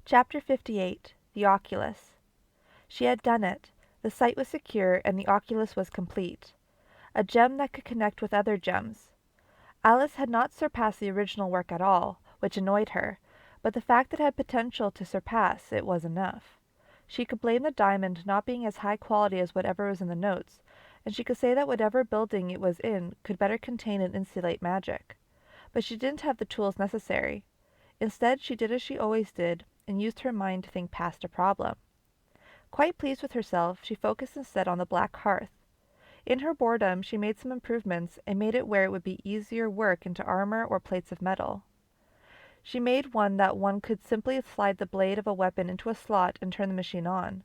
Chapter 58. The Oculus. She had done it. The sight was secure, and the oculus was complete. A gem that could connect with other gems. Alice had not surpassed the original work at all, which annoyed her, but the fact that it had potential to surpass it was enough. She could blame the diamond not being as high quality as whatever was in the notes, and she could say that whatever building it was in could better contain and insulate magic. But she didn't have the tools necessary. Instead, she did as she always did, and used her mind to think past a problem. Quite pleased with herself, she focused instead on the black hearth. In her boredom, she made some improvements, and made it where it would be easier work into armor or plates of metal. She made one that one could simply slide the blade of a weapon into a slot and turn the machine on.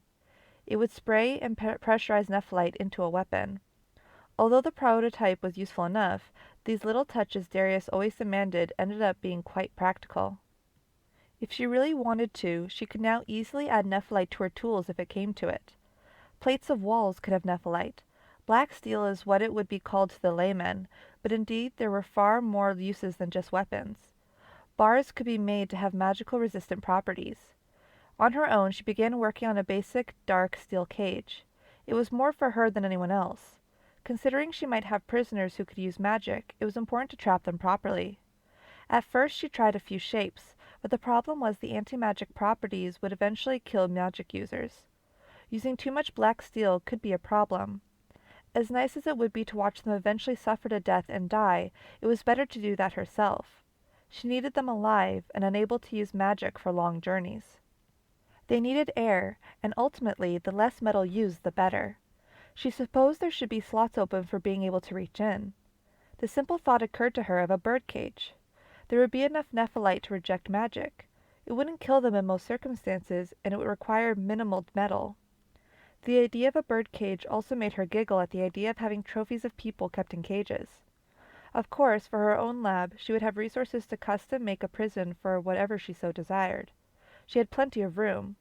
It would spray and pressurize nephrite into a weapon. Although the prototype was useful enough, these little touches Darius always demanded ended up being quite practical. If she really wanted to, she could now easily add nephrite to her tools if it came to it. Plates of walls could have nephrite. Black steel is what it would be called to the layman, but indeed there were far more uses than just weapons. Bars could be made to have magical resistant properties. On her own, she began working on a basic dark steel cage. It was more for her than anyone else. Considering she might have prisoners who could use magic, it was important to trap them properly. At first she tried a few shapes, but the problem was the anti-magic properties would eventually kill magic users. Using too much black steel could be a problem. As nice as it would be to watch them eventually suffer to death and die, it was better to do that herself. She needed them alive and unable to use magic for long journeys. They needed air, and ultimately the less metal used the better. She supposed there should be slots open for being able to reach in. The simple thought occurred to her of a bird cage. There would be enough nephrite to reject magic. It wouldn't kill them in most circumstances, and it would require minimal metal. The idea of a bird cage also made her giggle at the idea of having trophies of people kept in cages. Of course, for her own lab, she would have resources to custom make a prison for whatever she so desired. She had plenty of room.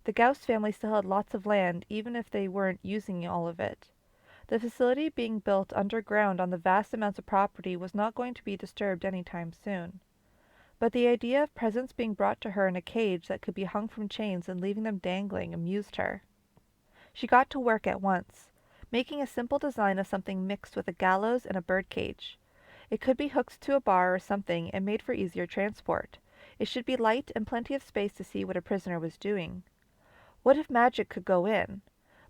The Gauss family still had lots of land, even if they weren't using all of it. The facility being built underground on the vast amounts of property was not going to be disturbed any time soon. But the idea of presents being brought to her in a cage that could be hung from chains and leaving them dangling amused her. She got to work at once, making a simple design of something mixed with a gallows and a bird cage. It could be hooked to a bar or something and made for easier transport. It should be light and plenty of space to see what a prisoner was doing. What if magic could go in,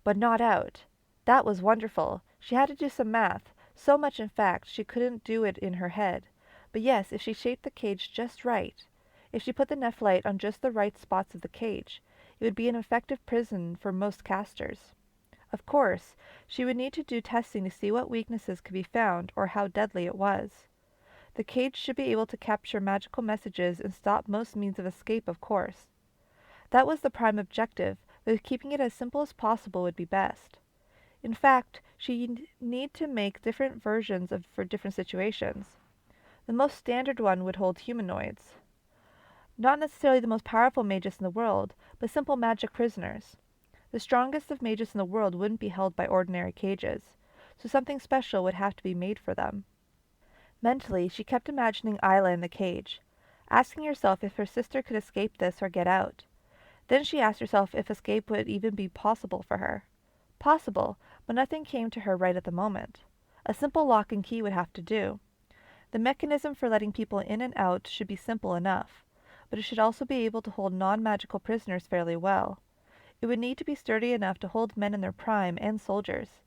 but not out? That was wonderful. She had to do some math, so much in fact she couldn't do it in her head. But yes, if she shaped the cage just right, if she put the nephrite on just the right spots of the cage, it would be an effective prison for most casters. Of course, she would need to do testing to see what weaknesses could be found or how deadly it was. The cage should be able to capture magical messages and stop most means of escape, of course. That was the prime objective, but keeping it as simple as possible would be best. In fact, she'd need to make different versions for different situations. The most standard one would hold humanoids. Not necessarily the most powerful mages in the world, but simple magic prisoners. The strongest of mages in the world wouldn't be held by ordinary cages, so something special would have to be made for them. Mentally, she kept imagining Isla in the cage, asking herself if her sister could escape this or get out. Then she asked herself if escape would even be possible for her. Possible, but nothing came to her right at the moment. A simple lock and key would have to do. The mechanism for letting people in and out should be simple enough, but it should also be able to hold non-magical prisoners fairly well. It would need to be sturdy enough to hold men in their prime and soldiers.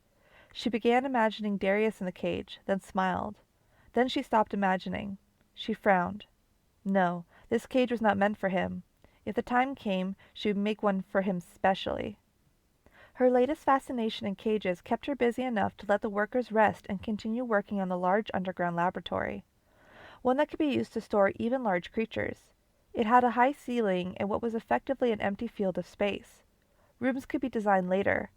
She began imagining Darius in the cage, then smiled. Then she stopped imagining. She frowned. No, this cage was not meant for him. If the time came, she would make one for him specially. Her latest fascination in cages kept her busy enough to let the workers rest and continue working on the large underground laboratory, one that could be used to store even large creatures. It had a high ceiling and what was effectively an empty field of space. Rooms could be designed later.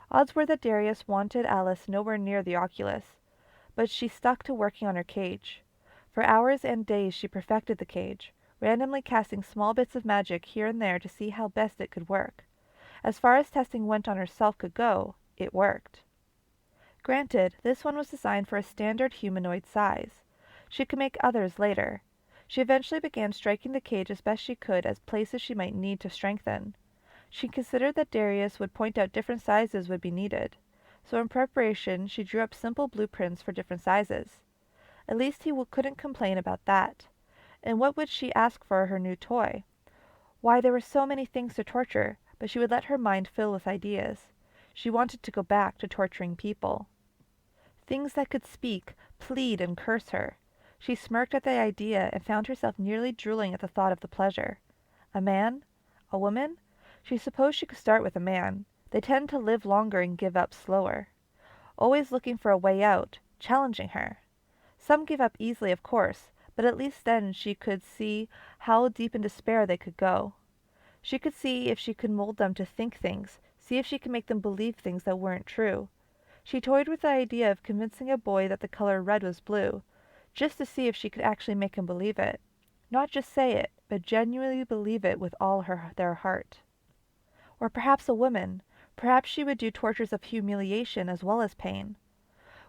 Odds were that Darius wanted Alice nowhere near the oculus, but she stuck to working on her cage. For hours and days she perfected the cage, randomly casting small bits of magic here and there to see how best it could work. As far as testing went on herself could go, it worked. Granted, this one was designed for a standard humanoid size. She could make others later. She eventually began striking the cage as best she could as places she might need to strengthen. She considered that Darius would point out different sizes would be needed, so in preparation she drew up simple blueprints for different sizes. At least he couldn't complain about that. And what would she ask for her new toy? Why, there were so many things to torture, but she would let her mind fill with ideas. She wanted to go back to torturing people. Things that could speak, plead, and curse her. She smirked at the idea and found herself nearly drooling at the thought of the pleasure. A man? A woman? She supposed she could start with a man. They tend to live longer and give up slower. Always looking for a way out, challenging her. Some give up easily, of course, but at least then she could see how deep in despair they could go. She could see if she could mold them to think things, see if she could make them believe things that weren't true. She toyed with the idea of convincing a boy that the color red was blue, just to see if she could actually make him believe it. Not just say it, but genuinely believe it with all their heart. Or perhaps a woman. Perhaps she would do tortures of humiliation as well as pain.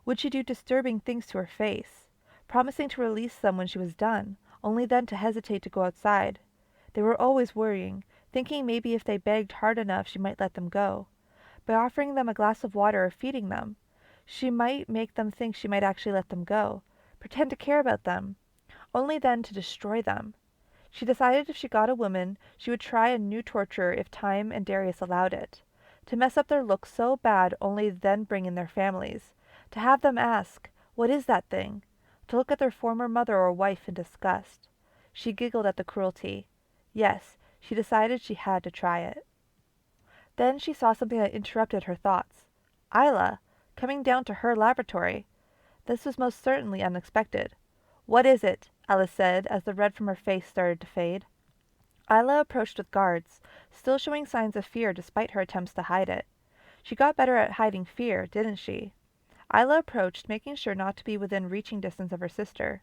Would she do disturbing things to her face, promising to release them when she was done, only then to hesitate to go outside? They were always worrying, thinking maybe if they begged hard enough she might let them go. By offering them a glass of water or feeding them, she might make them think she might actually let them go, pretend to care about them, only then to destroy them. She decided if she got a woman, she would try a new torture if time and Darius allowed it. To mess up their looks so bad only then bring in their families. To have them ask, "What is that thing?" To look at their former mother or wife in disgust. She giggled at the cruelty. Yes, she decided she had to try it. Then she saw something that interrupted her thoughts. Isla, coming down to her laboratory. This was most certainly unexpected. "What is it?" Alice said, as the red from her face started to fade. Isla approached with guards, still showing signs of fear despite her attempts to hide it. She got better at hiding fear, didn't she? Isla approached, making sure not to be within reaching distance of her sister.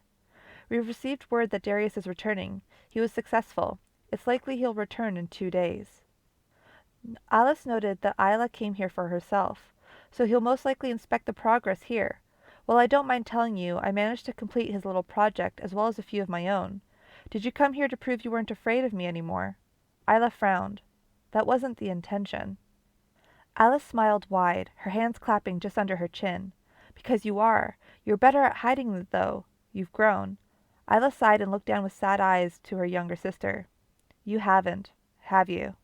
"We've received word that Darius is returning. He was successful. It's likely he'll return in 2 days." Alice noted that Isla came here for herself, so he'll most likely inspect the progress here. Well, I don't mind telling you, I managed to complete his little project as well as a few of my own. Did you come here to prove you weren't afraid of me anymore? Isla frowned. That wasn't the intention. Alice smiled wide, her hands clapping just under her chin. Because you are. You're better at hiding it, though. You've grown. Isla sighed and looked down with sad eyes to her younger sister. You haven't, have you?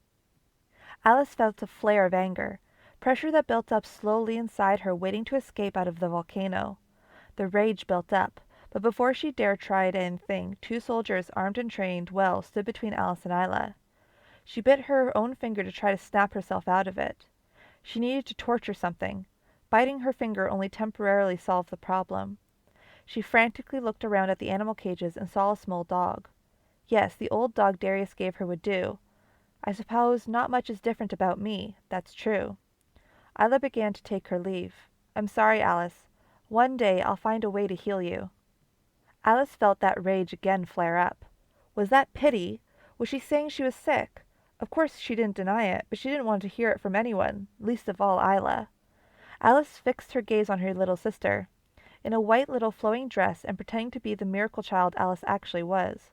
Alice felt a flare of anger, pressure that built up slowly inside her, waiting to escape out of the volcano. The rage built up, but before she dared try anything, 2 soldiers, armed and trained well, stood between Alice and Isla. She bit her own finger to try to snap herself out of it. She needed to torture something. Biting her finger only temporarily solved the problem. She frantically looked around at the animal cages and saw a small dog. Yes, the old dog Darius gave her would do. I suppose not much is different about me, that's true. Isla began to take her leave. I'm sorry, Alice. One day I'll find a way to heal you. Alice felt that rage again flare up. Was that pity? Was she saying she was sick? Of course she didn't deny it, but she didn't want to hear it from anyone, least of all Isla. Alice fixed her gaze on her little sister, in a white little flowing dress and pretending to be the miracle child Alice actually was.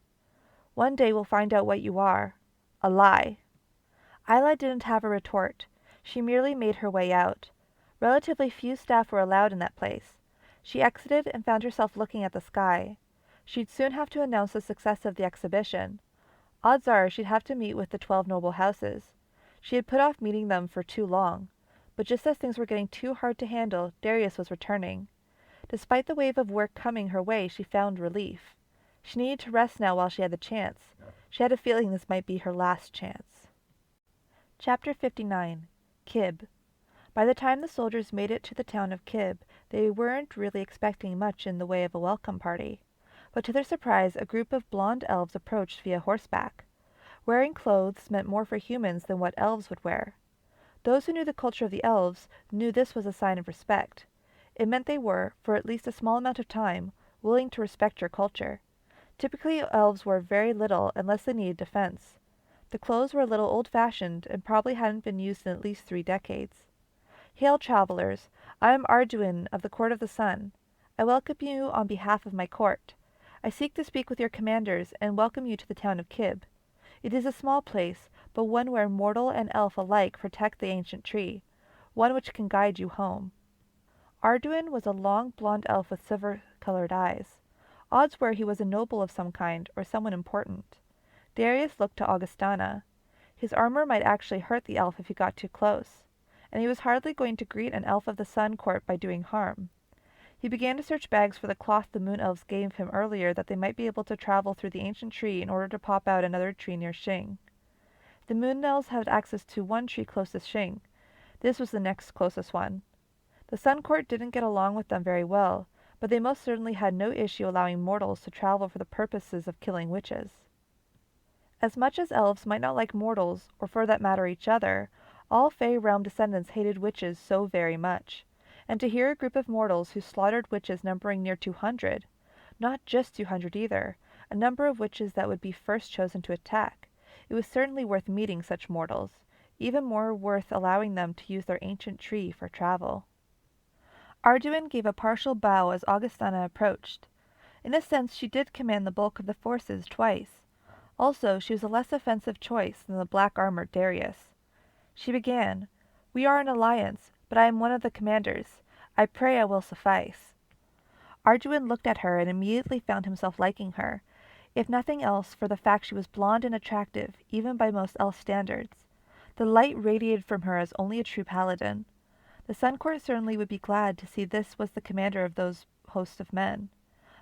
One day we'll find out what you are. A lie. Isla didn't have a retort. She merely made her way out. Relatively few staff were allowed in that place. She exited and found herself looking at the sky. She'd soon have to announce the success of the exhibition. Odds are she'd have to meet with the 12 noble houses. She had put off meeting them for too long. But just as things were getting too hard to handle, Darius was returning. Despite the wave of work coming her way, she found relief. She needed to rest now while she had the chance. She had a feeling this might be her last chance. Chapter 59. Kib. By the time the soldiers made it to the town of Kib, they weren't really expecting much in the way of a welcome party. But to their surprise, a group of blonde elves approached via horseback. Wearing clothes meant more for humans than what elves would wear. Those who knew the culture of the elves knew this was a sign of respect. It meant they were, for at least a small amount of time, willing to respect your culture. Typically, elves wore very little unless they needed defense. The clothes were a little old-fashioned and probably hadn't been used in at least 3 decades. Hail, travelers! I am Arduin of the Court of the Sun. I welcome you on behalf of my court. I seek to speak with your commanders, and welcome you to the town of Kib. It is a small place, but one where mortal and elf alike protect the ancient tree, one which can guide you home." Arduin was a long blond elf with silver-colored eyes. Odds were he was a noble of some kind, or someone important. Darius looked to Augustana. His armor might actually hurt the elf if he got too close, and he was hardly going to greet an elf of the Sun Court by doing harm. He began to search bags for the cloth the moon elves gave him earlier, that they might be able to travel through the ancient tree in order to pop out another tree near Xing. The moon elves had access to one tree closest Xing. This was the next closest one. The Sun Court didn't get along with them very well, but they most certainly had no issue allowing mortals to travel for the purposes of killing witches. As much as elves might not like mortals, or for that matter each other, all Fey realm descendants hated witches so very much. And to hear a group of mortals who slaughtered witches numbering near 200, not just 200 either, a number of witches that would be first chosen to attack, it was certainly worth meeting such mortals, even more worth allowing them to use their ancient tree for travel. Arduin gave a partial bow as Augustana approached. In a sense she did command the bulk of the forces twice. Also, she was a less offensive choice than the black-armored Darius. She began, "We are an alliance, but I am one of the commanders. I pray I will suffice." Arduin looked at her and immediately found himself liking her, if nothing else for the fact she was blonde and attractive, even by most elf standards. The light radiated from her as only a true paladin. The Sun Court certainly would be glad to see this was the commander of those hosts of men.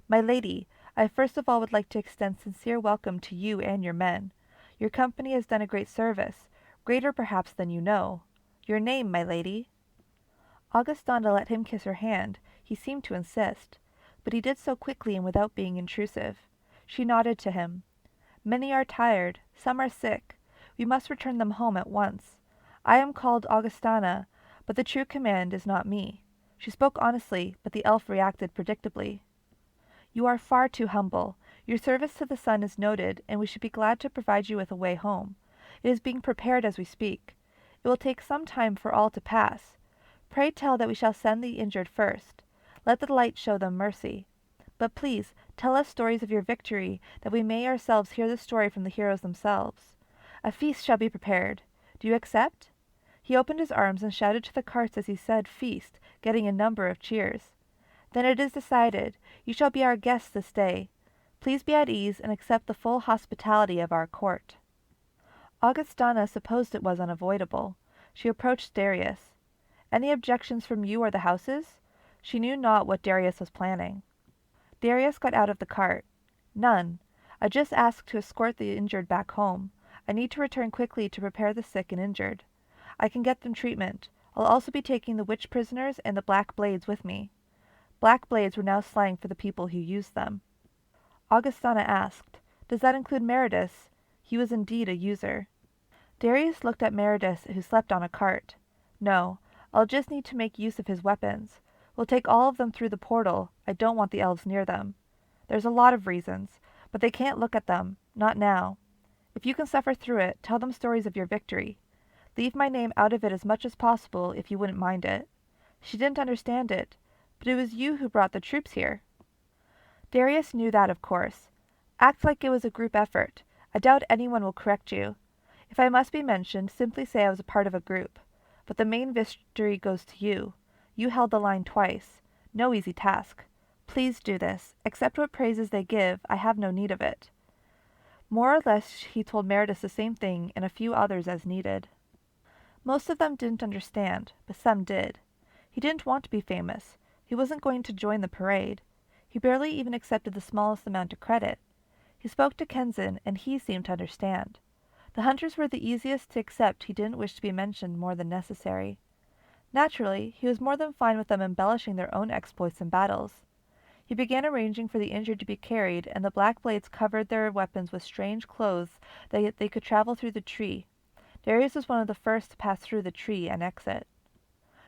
"My lady, I first of all would like to extend sincere welcome to you and your men. Your company has done a great service, greater perhaps than you know. Your name, my lady?" Augustana let him kiss her hand. He seemed to insist, but he did so quickly and without being intrusive. She nodded to him. "Many are tired, some are sick. We must return them home at once. I am called Augustana, but the true command is not me." She spoke honestly, but the elf reacted predictably. "You are far too humble. Your service to the sun is noted, and we should be glad to provide you with a way home. It is being prepared as we speak. It will take some time for all to pass. Pray tell that we shall send the injured first. Let the light show them mercy. But please, tell us stories of your victory, that we may ourselves hear the story from the heroes themselves. A feast shall be prepared. Do you accept?" He opened his arms and shouted to the carts as he said "feast," getting a number of cheers. "Then it is decided. You shall be our guests this day. Please be at ease and accept the full hospitality of our court." Augustana supposed it was unavoidable. She approached Darius. "Any objections from you or the houses?" She knew not what Darius was planning. Darius got out of the cart. "None. I just asked to escort the injured back home. I need to return quickly to prepare the sick and injured. I can get them treatment. I'll also be taking the witch prisoners and the black blades with me." Black blades were now slang for the people who used them. Augustana asked, "Does that include Meridus?" He was indeed a user. Darius looked at Meridus, who slept on a cart. "No, I'll just need to make use of his weapons. We'll take all of them through the portal. I don't want the elves near them. There's a lot of reasons, but they can't look at them, not now. If you can suffer through it, tell them stories of your victory. Leave my name out of it as much as possible, if you wouldn't mind it." She didn't understand it, but it was you who brought the troops here. Darius knew that, of course. Act like it was a group effort. I doubt anyone will correct you. If I must be mentioned, simply say I was a part of a group. But the main victory goes to you. You held the line twice. No easy task. Please do this. Accept what praises they give. I have no need of it. More or less he told Meridus the same thing, and a few others as needed. Most of them didn't understand, but some did. He didn't want to be famous. He wasn't going to join the parade. He barely even accepted the smallest amount of credit. He spoke to Kenzin, and he seemed to understand. The hunters were the easiest to accept. He didn't wish to be mentioned more than necessary. Naturally, he was more than fine with them embellishing their own exploits in battles. He began arranging for the injured to be carried, and the black blades covered their weapons with strange clothes that they could travel through the tree. Darius was one of the first to pass through the tree and exit.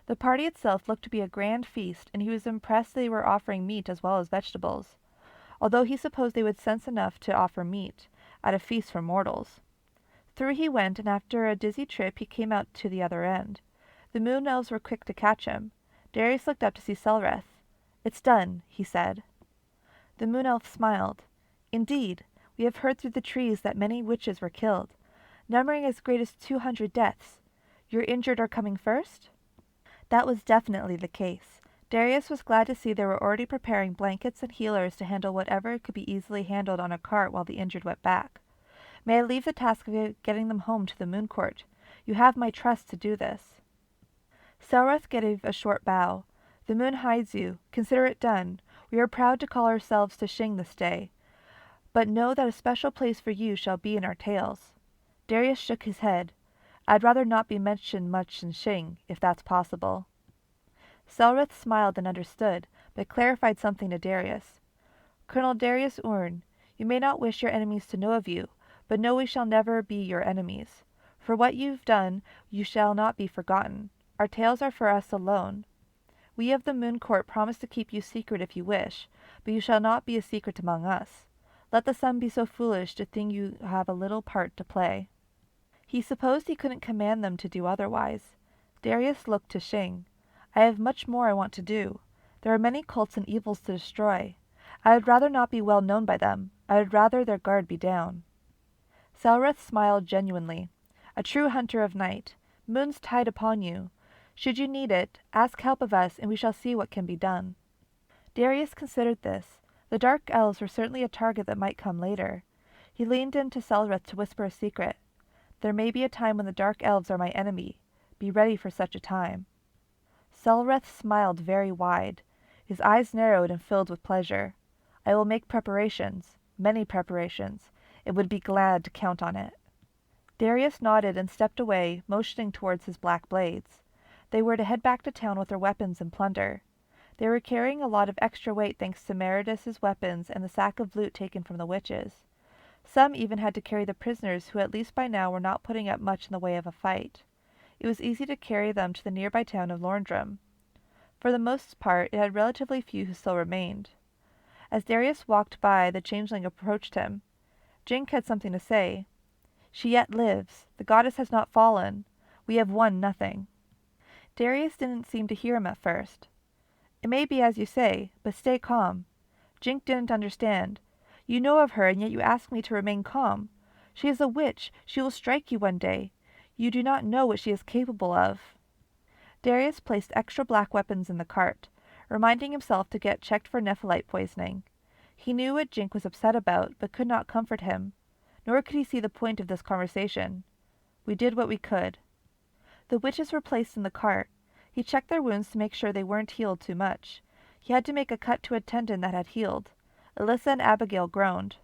The party itself looked to be a grand feast, and he was impressed they were offering meat as well as vegetables, although he supposed they would sense enough to offer meat, at a feast for mortals. Through he went, and after a dizzy trip he came out to the other end. The moon elves were quick to catch him. Darius looked up to see Selreth. "It's done," he said. The Moon Elf smiled. Indeed, we have heard through the trees that many witches were killed, numbering as great as 200 deaths. Your injured are coming first? That was definitely the case. Darius was glad to see they were already preparing blankets and healers to handle whatever could be easily handled on a cart while the injured went back. May I leave the task of getting them home to the Moon Court? You have my trust to do this. Selreth gave a short bow. The moon hides you. Consider it done. We are proud to call ourselves to Shing this day, but know that a special place for you shall be in our tales. Darius shook his head. I'd rather not be mentioned much in Shing, if that's possible. Selreth smiled and understood, but clarified something to Darius. Colonel Darius Urn, you may not wish your enemies to know of you, but know we shall never be your enemies. For what you've done, you shall not be forgotten. Our tales are for us alone. We of the Moon Court promise to keep you secret if you wish, but you shall not be a secret among us. Let the sun be so foolish to think you have a little part to play. He supposed he couldn't command them to do otherwise. Darius looked to Shing. I have much more I want to do. There are many cults and evils to destroy. I would rather not be well known by them. I would rather their guard be down. Selreth smiled genuinely. A true hunter of night. Moon's tide upon you. Should you need it, ask help of us, and we shall see what can be done. Darius considered this. The dark elves were certainly a target that might come later. He leaned in to Selreth to whisper a secret. There may be a time when the dark elves are my enemy. Be ready for such a time. Selreth smiled very wide. His eyes narrowed and filled with pleasure. I will make preparations, many preparations, and would be glad to count on it. Darius nodded and stepped away, motioning towards his black blades. They were to head back to town with their weapons and plunder. They were carrying a lot of extra weight thanks to Meredith's weapons and the sack of loot taken from the witches. Some even had to carry the prisoners who at least by now were not putting up much in the way of a fight. It was easy to carry them to the nearby town of Lorndrum. For the most part it had relatively few who still remained. As Darius walked by, the changeling approached him. Jink had something to say. She yet lives. The goddess has not fallen. We have won nothing. Darius didn't seem to hear him at first. It may be as you say, but stay calm. Jink didn't understand. You know of her, and yet you ask me to remain calm. She is a witch. She will strike you one day. You do not know what she is capable of. Darius placed extra black weapons in the cart, reminding himself to get checked for nephelite poisoning. He knew what Jink was upset about, but could not comfort him. Nor could he see the point of this conversation. We did what we could. The witches were placed in the cart. He checked their wounds to make sure they weren't healed too much. He had to make a cut to a tendon that had healed. Alyssa and Abigail groaned.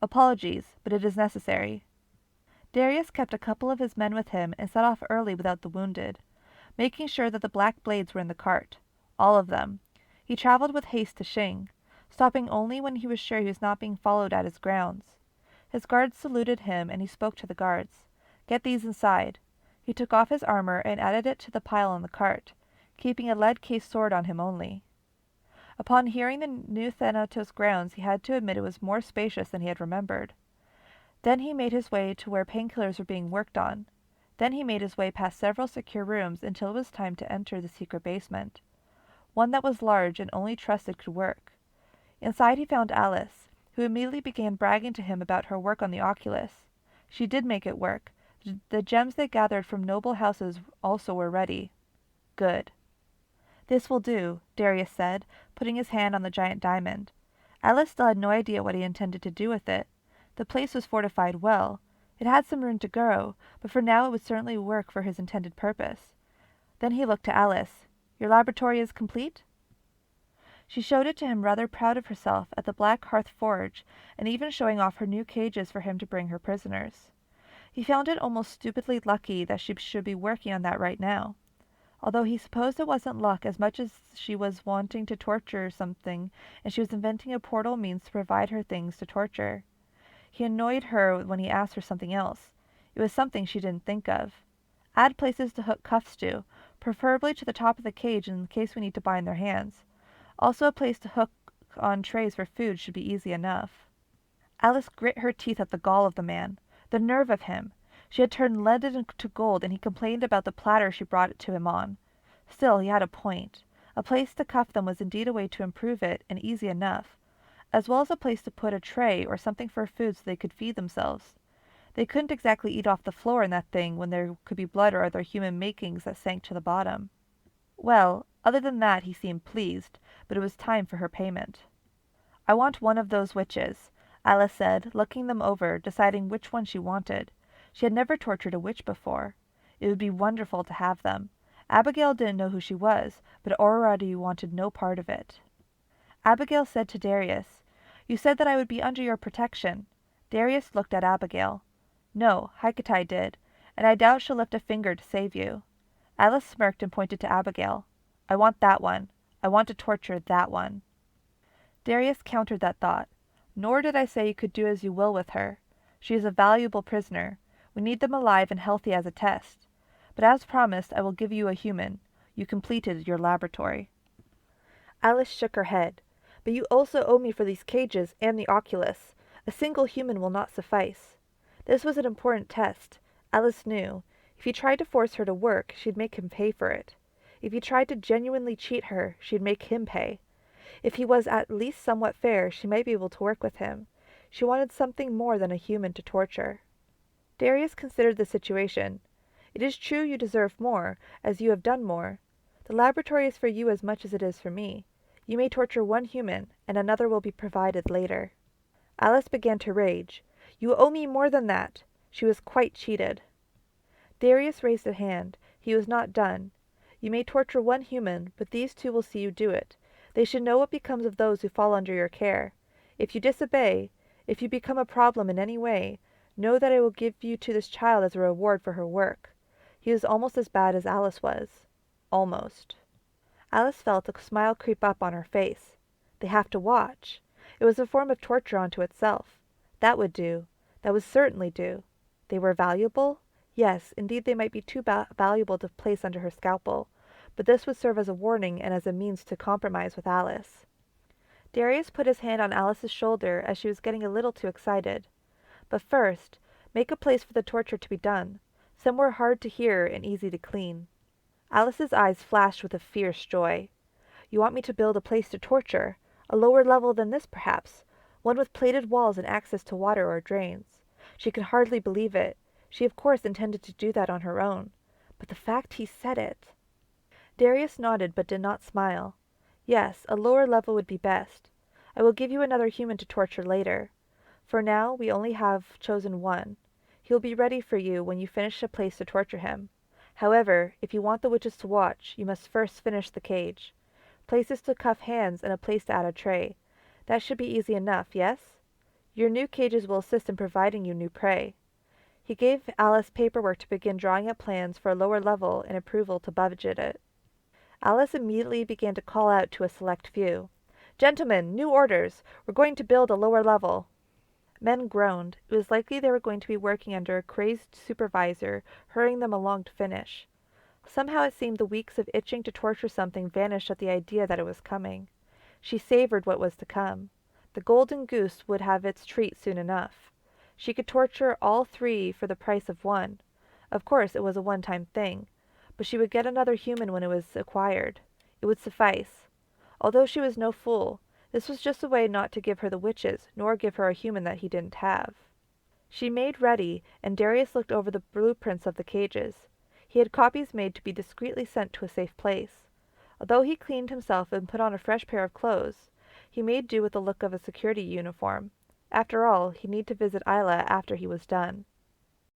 Apologies, but it is necessary. Darius kept a couple of his men with him and set off early without the wounded, making sure that the black blades were in the cart. All of them. He traveled with haste to Shing, stopping only when he was sure he was not being followed at his grounds. His guards saluted him, and he spoke to the guards. Get these inside. He took off his armor and added it to the pile on the cart, keeping a lead-cased sword on him only. Upon hearing the new Thanatos grounds, he had to admit it was more spacious than he had remembered. Then he made his way to where painkillers were being worked on. Then he made his way past several secure rooms until it was time to enter the secret basement, one that was large and only trusted could work. Inside he found Alice, who immediately began bragging to him about her work on the Oculus. She did make it work. The gems they gathered from noble houses also were ready. Good. This will do, Darius said, putting his hand on the giant diamond. Alice still had no idea what he intended to do with it. The place was fortified well. It had some room to grow, but for now it would certainly work for his intended purpose. Then he looked to Alice. Your laboratory is complete? She showed it to him, rather proud of herself, at the black hearth forge, and even showing off her new cages for him to bring her prisoners. He found it almost stupidly lucky that she should be working on that right now, although he supposed it wasn't luck as much as she was wanting to torture something, and she was inventing a portal means to provide her things to torture. He annoyed her when he asked for something else. It was something she didn't think of. Add places to hook cuffs to, preferably to the top of the cage in case we need to bind their hands. Also a place to hook on trays for food should be easy enough. Alice grit her teeth at the gall of the man. The nerve of him! She had turned lead into gold, and he complained about the platter she brought it to him on. Still, he had a point. A place to cuff them was indeed a way to improve it, and easy enough. as well as a place to put a tray or something for food so they could feed themselves. They couldn't exactly eat off the floor in that thing when there could be blood or other human makings that sank to the bottom. Well, other than that he seemed pleased, but it was time for her payment. "I want one of those witches," Alice said, looking them over, deciding which one she wanted. She had never tortured a witch before. It would be wonderful to have them. Abigail didn't know who she was, but already wanted no part of it. Abigail said to Darius, "You said that I would be under your protection." Darius looked at Abigail. "No, Hecate did, and I doubt she'll lift a finger to save you." Alice smirked and pointed to Abigail. "I want that one. I want to torture that one." Darius countered that thought. "Nor did I say you could do as you will with her. She is a valuable prisoner. We need them alive and healthy as a test. But as promised, I will give you a human. You completed your laboratory." Alice shook her head. "But you also owe me for these cages and the oculus. A single human will not suffice." This was an important test. Alice knew. If he tried to force her to work, she'd make him pay for it. If he tried to genuinely cheat her, she'd make him pay. If he was at least somewhat fair, she might be able to work with him. She wanted something more than a human to torture. Darius considered the situation. "It is true you deserve more, as you have done more. The laboratory is for you as much as it is for me. You may torture one human, and another will be provided later." Alice began to rage. "You owe me more than that." She was quite cheated. Darius raised a hand. He was not done. "You may torture one human, but these two will see you do it. They should know what becomes of those who fall under your care. If you disobey, if you become a problem in any way, know that I will give you to this child as a reward for her work." He was almost as bad as Alice was. Almost. Alice felt a smile creep up on her face. They have to watch. It was a form of torture unto itself. That would do. That would certainly do. They were valuable? Yes, indeed they might be too valuable to place under her scalpel. But this would serve as a warning and as a means to compromise with Alice. Darius put his hand on Alice's shoulder as she was getting a little too excited. "But first, make a place for the torture to be done. Somewhere hard to hear and easy to clean." Alice's eyes flashed with a fierce joy. "You want me to build a place to torture? A lower level than this, perhaps? One with plated walls and access to water or drains?" She could hardly believe it. She of course intended to do that on her own. But the fact he said it! Darius nodded but did not smile. "Yes, a lower level would be best. I will give you another human to torture later. For now we only have chosen one. He will be ready for you when you finish a place to torture him. However, if you want the witches to watch, you must first finish the cage. Places to cuff hands and a place to add a tray. That should be easy enough, yes? Your new cages will assist in providing you new prey." He gave Alice paperwork to begin drawing up plans for a lower level and approval to budget it. Alice immediately began to call out to a select few. "Gentlemen, new orders! We're going to build a lower level." Men groaned. It was likely they were going to be working under a crazed supervisor, hurrying them along to finish. Somehow it seemed the weeks of itching to torture something vanished at the idea that it was coming. She savored what was to come. The golden goose would have its treat soon enough. She could torture all three for the price of one. Of course it was a one-time thing, but she would get another human when it was acquired. It would suffice. Although she was no fool, this was just a way not to give her the witches, nor give her a human that he didn't have. She made ready, and Darius looked over the blueprints of the cages. He had copies made to be discreetly sent to a safe place. Although he cleaned himself and put on a fresh pair of clothes, he made do with the look of a security uniform. After all, he'd need to visit Isla after he was done.